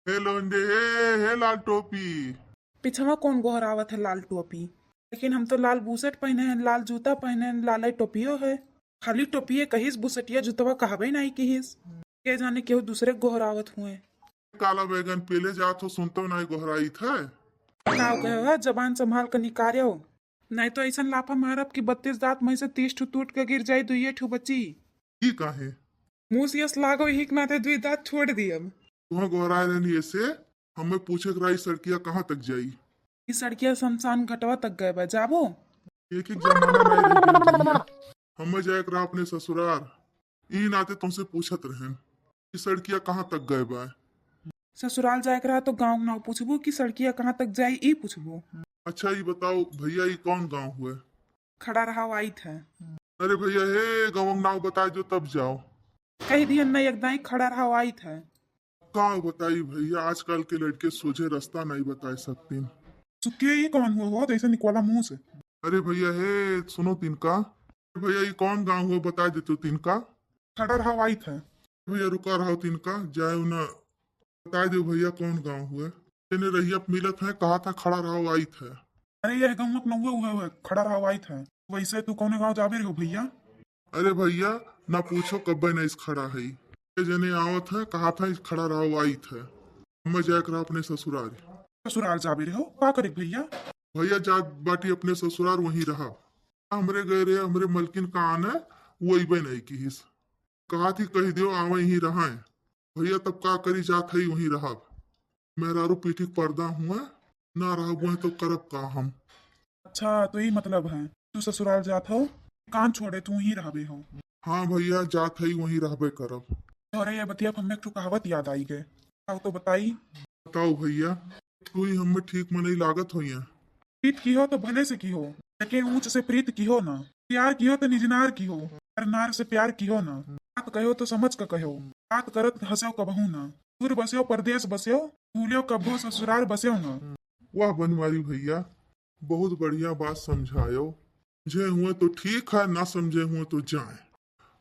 हे लोंडे हे लाल टोपी। पिछवा कौन गोहरावत है लाल टोपी। लेकिन हम तो लाल बुसेट पहने हैं, लाल जूता पहने हैं, लाल टोपियो है। खाली टोपिये कहिस, बुसेटिया जुतवा कहबे नहीं कहिस। के जाने केहू दूसरे गोहरावत हुए। काला बैगन पेले जात हो सुनतो नहीं गोहराई था। का कहे जबान संभाल कर निकारियो, नहीं तो ऐसा लाफा मारब कि 32 दांत में से 30 ठू टूट के गिर जाये, दुइये ठू बची। की काहे मुंह से यस लागो हिक नाते दुई दांत छोड़ दियब। तुह गोहराए रहनी ऐसे हमें पूछे कराई सड़किया कहाँ तक जाई। इस सड़किया शमशान घटवा तक गए बा, जाबो। एक एक जमाना नहीं रह गइल भैया। हमें जाए करा अपने ससुराल, ई नाते तुमसे पूछत रहन कि सड़किया कहाँ तक गए बा। ससुराल जाए रहा तो गाँव ना पूछबो कि सड़किया कहाँ तक जाई, ई पूछबो। अच्छा ये बताओ भैया ये कौन गांव हुए। खड़ा रहा आई था। अरे भैया हे गाँव नाव बताए जो तब जाओ। कही दिया नहीं, एकदम खड़ा रहा आई था। कहाँ बताई भैया, आजकल के लड़के सोझे रास्ता नहीं बता सकते। सुखिए ये कौन हुआ बहुत ऐसा निकला मुंह से। अरे भैया हे सुनो तिनका, भैया ये कौन गांव हुआ बता देते हो तिनका। खड़ा रहा आई था। भैया रुका रहो तिनका जाए ना बता दो भैया कौन गांव हुआ। तेने रहिया मिलत है कहा था खड़ा रहो आई था। अरे ये गाँव नौवे हुआ है, खड़ा रहा आई था। वैसे तू कौन गाँव जाबे रहो भैया। अरे भैया ना पूछो कब न इस खड़ा है ये जने आवत है कहा था इस खड़ा रहो आई था। मैं जाए करा अपने ससुराल। ससुराल जाबे रहो का करे भैया। भैया जात बाटी अपने ससुराल वहीं रहा। हमरे गए रहे हमरे मलकिन का आना वही बे नहीं की हिस कहा थी कही दियो आवे ही रहा है। भैया तब का करी जात है वहीं रहा। मेहरारू पीठी पर्दा हुआ ना रहा हुआ तो करब का हम। अच्छा तो यही मतलब है तू ससुराल जात हो, कान छोड़े तू ही रहबे हो। हाँ भैया जात है वहीं रहबे करब। अरे ये बतिया हमें एक कहावत याद आई गए, तो बताई। बताओ भैया तू ही हमें ठीक में नहीं लागत हो यहाँ। प्रीत की हो तो भले से की हो, लेकिन ऊंच से प्रीत की हो ना। प्यार की हो तो निजनार की हो, पर नार से प्यार की हो ना। बात कहो तो समझ का कहो, बात करत हंसो कबहू ना। दूर बस्यो परदेश बस्यो, भूलियो कबो ससुराल बस्यो ना। वाह बनवारी भैया बहुत बढ़िया बात समझायो। जे हुए तो ठीक है ना समझे हुए तो जाए।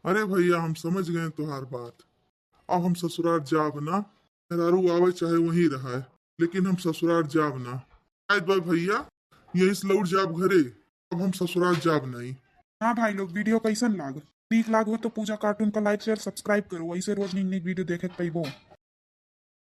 अरे भैया हम समझ गए तुम्हार बात। अब हम ससुराल जाब ना, मेहरारू आवे चाहे वहीं रहा लेकिन हम ससुराल जाब ना। शायद भाई भैया यही से लौट जाब घरे। अब हम ससुराल जाब नहीं। हाँ भाई लोग वीडियो कैसन लाग, नीक लाग हो तो पूजा कार्टून का लाइक शेयर सब्सक्राइब करो, ऐसे रोज नीक नीक वीडियो देखे पैबो।